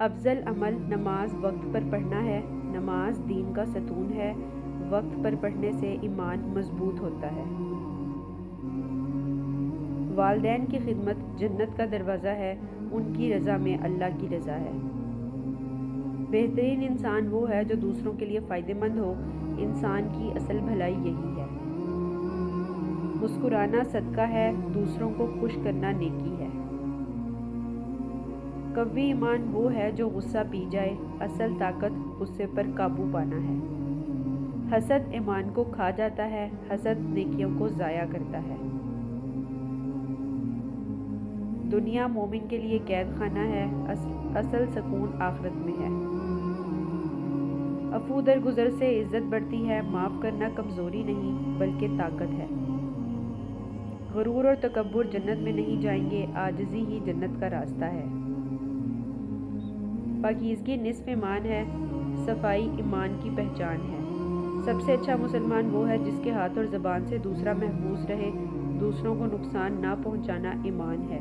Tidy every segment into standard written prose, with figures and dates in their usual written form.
افضل عمل نماز وقت پر پڑھنا ہے۔ نماز دین کا ستون ہے۔ وقت پر پڑھنے سے ایمان مضبوط ہوتا ہے۔ والدین کی خدمت جنت کا دروازہ ہے۔ ان کی رضا میں اللہ کی رضا ہے۔ بہترین انسان وہ ہے جو دوسروں کے لیے فائدہ مند ہو۔ انسان کی اصل بھلائی یہی ہے۔ مسکرانا صدقہ ہے، دوسروں کو خوش کرنا نیکی ہے۔ قوی ایمان وہ ہے جو غصہ پی جائے، اصل طاقت غصے پر قابو پانا ہے۔ حسد ایمان کو کھا جاتا ہے، حسد نیکیوں کو ضائع کرتا ہے۔ دنیا مومن کے لیے قید خانہ ہے، اصل سکون آخرت میں ہے۔ عفو درگزر سے عزت بڑھتی ہے، معاف کرنا کمزوری نہیں بلکہ طاقت ہے۔ غرور اور تکبر جنت میں نہیں جائیں گے، عاجزی ہی جنت کا راستہ ہے۔ پاکیزگی نصف ایمان ہے، صفائی ایمان کی پہچان ہے۔ سب سے اچھا مسلمان وہ ہے جس کے ہاتھ اور زبان سے دوسرا محفوظ رہے۔ دوسروں کو نقصان نہ پہنچانا ایمان ہے۔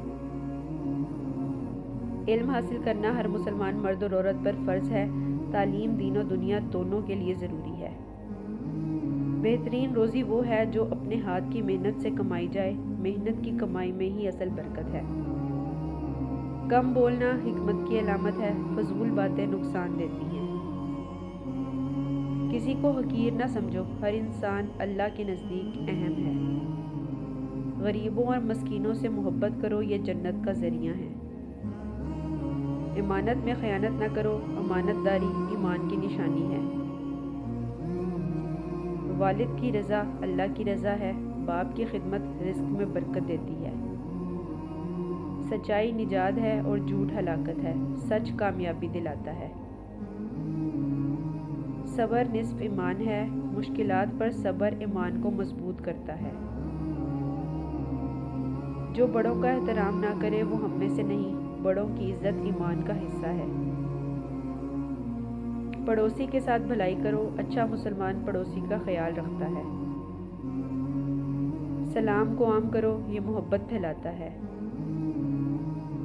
علم حاصل کرنا ہر مسلمان مرد اور عورت پر فرض ہے۔ تعلیم دین و دنیا دونوں کے لیے ضروری ہے۔ بہترین روزی وہ ہے جو اپنے ہاتھ کی محنت سے کمائی جائے۔ محنت کی کمائی میں ہی اصل برکت ہے۔ کم بولنا حکمت کی علامت ہے، فضول باتیں نقصان دیتی ہیں۔ کسی کو حقیر نہ سمجھو، ہر انسان اللہ کے نزدیک اہم ہے۔ غریبوں اور مسکینوں سے محبت کرو، یہ جنت کا ذریعہ ہے۔ امانت میں خیانت نہ کرو، امانت داری ایمان کی نشانی ہے۔ والد کی رضا اللہ کی رضا ہے، باپ کی خدمت رزق میں برکت دیتی ہے۔ سچائی نجات ہے اور جھوٹ ہلاکت ہے، سچ کامیابی دلاتا ہے۔ صبر نصف ایمان ہے، مشکلات پر صبر ایمان کو مضبوط کرتا ہے۔ جو بڑوں کا احترام نہ کرے وہ ہم میں سے نہیں، بڑوں کی عزت ایمان کا حصہ ہے۔ پڑوسی کے ساتھ بھلائی کرو، اچھا مسلمان پڑوسی کا خیال رکھتا ہے۔ سلام کو عام کرو، یہ محبت پھیلاتا ہے۔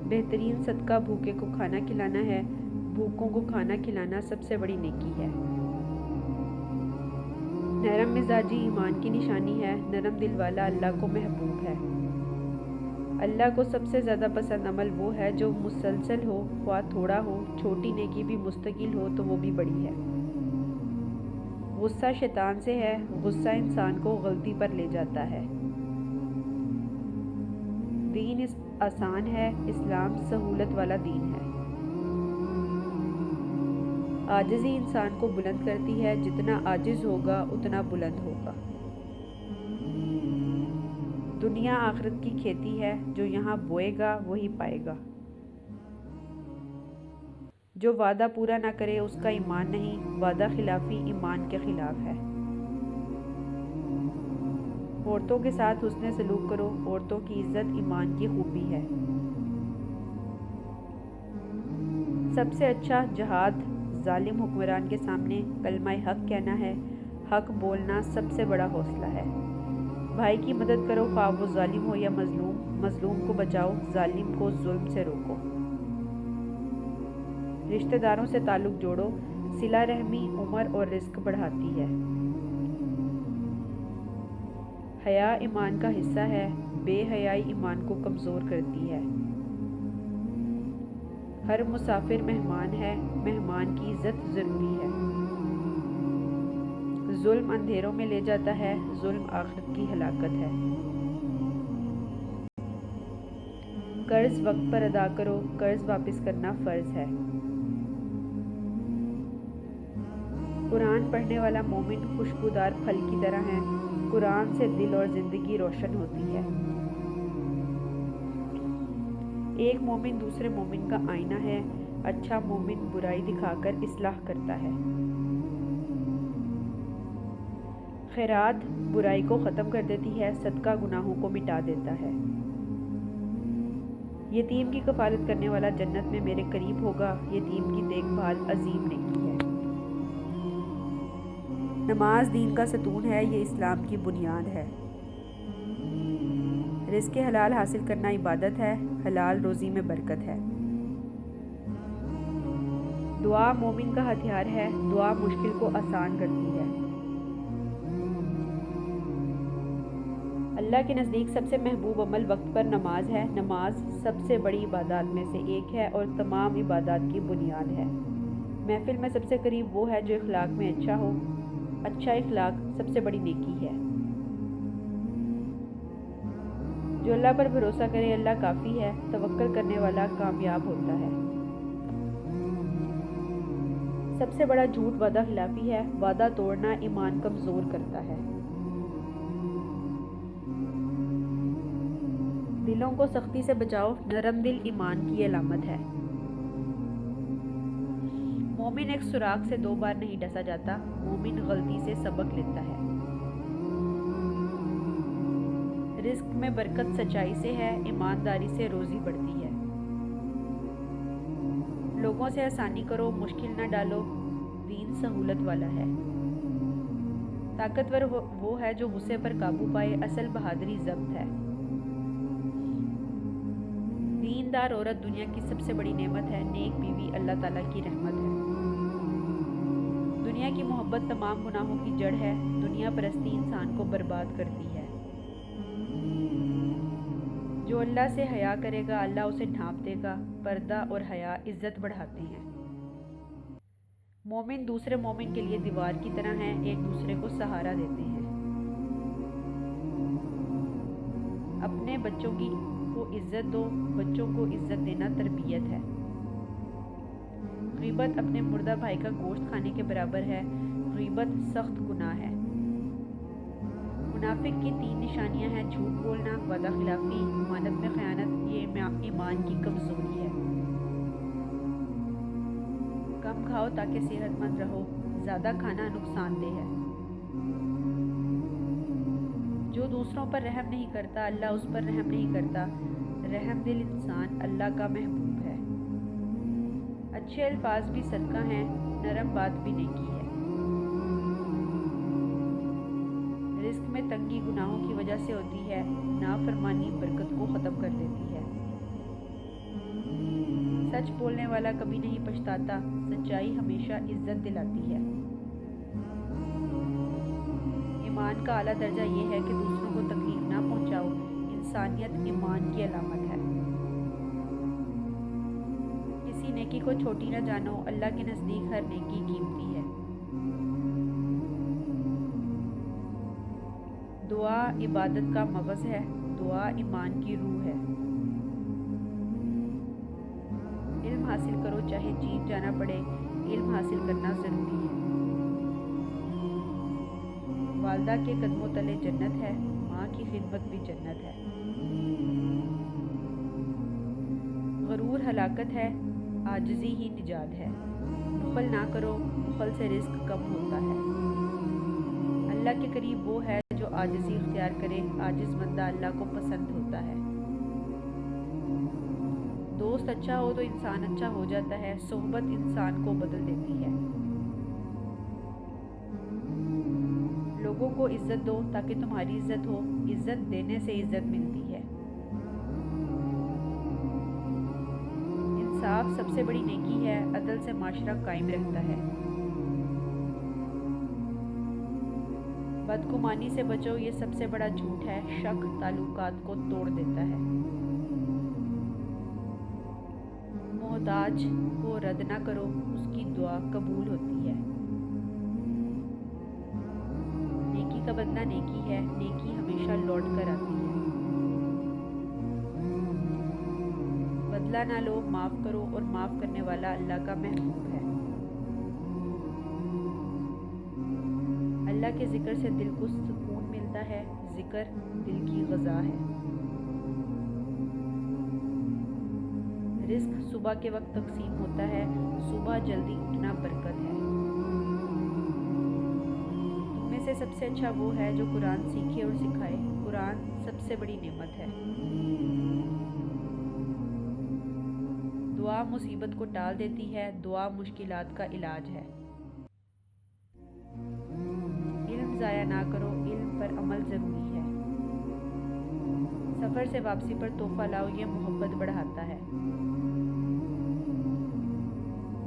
بہترین صدقہ بھوکے کو کھانا کھلانا ہے، بھوکوں کو کھانا کھلانا سب سے بڑی نیکی ہے۔ نرم مزاجی ایمان کی نشانی ہے، نرم دل والا اللہ کو محبوب ہے۔ اللہ کو سب سے زیادہ پسند عمل وہ ہے جو مسلسل ہو، خواہ تھوڑا ہو، چھوٹی نیکی بھی مستقل ہو تو وہ بھی بڑی ہے۔ غصہ شیطان سے ہے، غصہ انسان کو غلطی پر لے جاتا ہے۔ دین آسان ہے، اسلام سہولت والا دین ہے۔ عاجزی انسان کو بلند کرتی ہے، جتنا عاجز ہوگا اتنا بلند ہوگا۔ دنیا آخرت کی کھیتی ہے، جو یہاں بوئے گا وہی پائے گا۔ جو وعدہ پورا نہ کرے اس کا ایمان نہیں، وعدہ خلافی ایمان کے خلاف ہے۔ عورتوں کے ساتھ حسن سلوک کرو، عورتوں کی عزت ایمان کی خوبی ہے۔ سب سے اچھا جہاد ظالم حکمران کے سامنے کلمہ حق کہنا ہے، حق بولنا سب سے بڑا حوصلہ ہے۔ بھائی کی مدد کرو، خواہ وہ ظالم ہو یا مظلوم، مظلوم کو بچاؤ، ظالم کو ظلم سے روکو۔ رشتہ داروں سے تعلق جوڑو، صلہ رحمی عمر اور رزق بڑھاتی ہے۔ حیا ایمان کا حصہ ہے، بے حیائی ایمان کو کمزور کرتی ہے۔ ہر مسافر مہمان ہے، مہمان کی عزت ضروری ہے۔ ظلم اندھیروں میں لے جاتا ہے، ظلم آخرت کی ہلاکت ہے۔ قرض وقت پر ادا کرو، قرض واپس کرنا فرض ہے۔ قرآن پڑھنے والا مومن خوشبودار پھل کی طرح ہے، قرآن سے دل اور زندگی روشن ہوتی ہے۔ ایک مومن دوسرے مومن کا آئینہ ہے، اچھا مومن برائی دکھا کر اصلاح کرتا ہے۔ خیرات برائی کو ختم کر دیتی ہے، صدقہ گناہوں کو مٹا دیتا ہے۔ یتیم کی کفالت کرنے والا جنت میں میرے قریب ہوگا، یتیم کی دیکھ بھال عظیم نیکی ہے۔ نماز دین کا ستون ہے، یہ اسلام کی بنیاد ہے۔ رزق حلال حاصل کرنا عبادت ہے، حلال روزی میں برکت ہے۔ دعا مومن کا ہتھیار ہے، دعا مشکل کو آسان کرتی ہے۔ اللہ کے نزدیک سب سے محبوب عمل وقت پر نماز ہے۔ نماز سب سے بڑی عبادات میں سے ایک ہے اور تمام عبادات کی بنیاد ہے۔ محفل میں سب سے قریب وہ ہے جو اخلاق میں اچھا ہو۔ اچھا اخلاق سب سے بڑی نیکی ہے۔ جو اللہ پر بھروسہ کرے اللہ کافی ہے، توکل کرنے والا کامیاب ہوتا ہے۔ سب سے بڑا جھوٹ وعدہ خلافی ہے، وعدہ توڑنا ایمان کمزور کرتا ہے۔ دلوں کو سختی سے بچاؤ، نرم دل ایمان کی علامت ہے۔ مومن ایک سوراخ سے 2 بار نہیں ڈسا جاتا، مومن غلطی سے سبق لیتا ہے۔ رزق میں برکت سچائی سے ہے، ایمانداری سے روزی بڑھتی ہے۔ لوگوں سے آسانی کرو، مشکل نہ ڈالو، دین سہولت والا ہے۔ طاقتور وہ ہے جو غصے پر قابو پائے، اصل بہادری ضبط ہے۔ دیندار عورت دنیا کی سب سے بڑی نعمت ہے، نیک بیوی اللہ تعالیٰ کی رحمت ہے۔ دنیا کی محبت تمام گناہوں کی جڑ ہے، دنیا پرستی انسان کو برباد کرتی ہے۔ جو اللہ سے حیا کرے گا اللہ اسے ڈھانپ دے گا، پردہ اور حیا عزت بڑھاتے ہیں۔ مومن دوسرے مومن کے لیے دیوار کی طرح ہیں، ایک دوسرے کو سہارا دیتے ہیں۔ اپنے بچوں کو عزت دو، بچوں کو عزت دینا تربیت ہے۔ غیبت اپنے مردہ بھائی کا گوشت کھانے کے برابر ہے، غیبت سخت گناہ ہے۔ منافق کی 3 نشانیاں ہیں، جھوٹ بولنا، وعدہ خلافی، امانت میں خیانت، یہ ایمان کی کمزوری ہے۔ کم کھاؤ تاکہ صحت مند رہو، زیادہ کھانا نقصان دہ ہے۔ جو دوسروں پر رحم نہیں کرتا اللہ اس پر رحم نہیں کرتا، رحم دل انسان اللہ کا محبوب ہے۔ اچھے الفاظ بھی صدقہ ہیں، نرم بات بھی نیکی ہے۔ رزق میں تنگی گناہوں کی وجہ سے ہوتی ہے، نافرمانی برکت کو ختم کر دیتی ہے۔ سچ بولنے والا کبھی نہیں پچھتاتا، سچائی ہمیشہ عزت دلاتی ہے۔ ایمان کا اعلیٰ درجہ یہ ہے کہ دوسروں کو تکلیف نہ پہنچاؤ، انسانیت ایمان کی علامت ہے۔ کسی نیکی کو چھوٹی نہ جانو، اللہ کے نزدیک ہر نیکی قیمتی ہے۔ دعا عبادت کا مغز ہے، دعا ایمان کی روح ہے۔ علم حاصل کرو چاہے جیت جانا پڑے، علم حاصل کرنا ضروری ہے۔ والدہ کے قدموں تلے جنت ہے، ماں کی خدمت بھی جنت ہے۔ غرور ہلاکت ہے، عاجزی ہی نجات ہے۔ بخل نہ کرو، بخل سے رزق کم ہوتا ہے۔ اللہ کے قریب وہ ہے جو عاجزی اختیار کرے، عاجز بندہ اللہ کو پسند ہوتا ہے۔ دوست اچھا ہو تو انسان اچھا ہو جاتا ہے، صحبت انسان کو بدل دیتی ہے۔ لوگوں کو عزت دو تاکہ تمہاری عزت ہو، عزت دینے سے عزت ملتی ہے۔ انصاف سب سے بڑی نیکی ہے، عدل سے معاشرہ قائم رہتا ہے۔ بدگمانی سے بچو، یہ سب سے بڑا جھوٹ ہے، شک تعلقات کو توڑ دیتا ہے۔ محتاج کو رد نہ کرو، اس کی دعا قبول ہوتی ہے۔ نیکی کا بدلہ نیکی ہے، نیکی ہمیشہ لوٹ کر آتی ہے۔ بدلہ نہ لو، معاف کرو، اور معاف کرنے والا اللہ کا محبوب ہے۔ اللہ کے ذکر سے دل کو سکون ملتا ہے، ذکر دل کی غذا ہے۔ رزق صبح کے وقت تقسیم ہوتا ہے، صبح جلدی اٹھنا برکت ہے۔ تم میں سے سب سے اچھا وہ ہے جو قرآن سیکھے اور سکھائے، قرآن سب سے بڑی نعمت ہے۔ دعا مصیبت کو ٹال دیتی ہے، دعا مشکلات کا علاج ہے۔ علم ضائع نہ کرو، علم پر عمل ضروری ہے۔ سفر سے واپسی پر تحفہ لاؤ، یہ محبت بڑھاتا ہے۔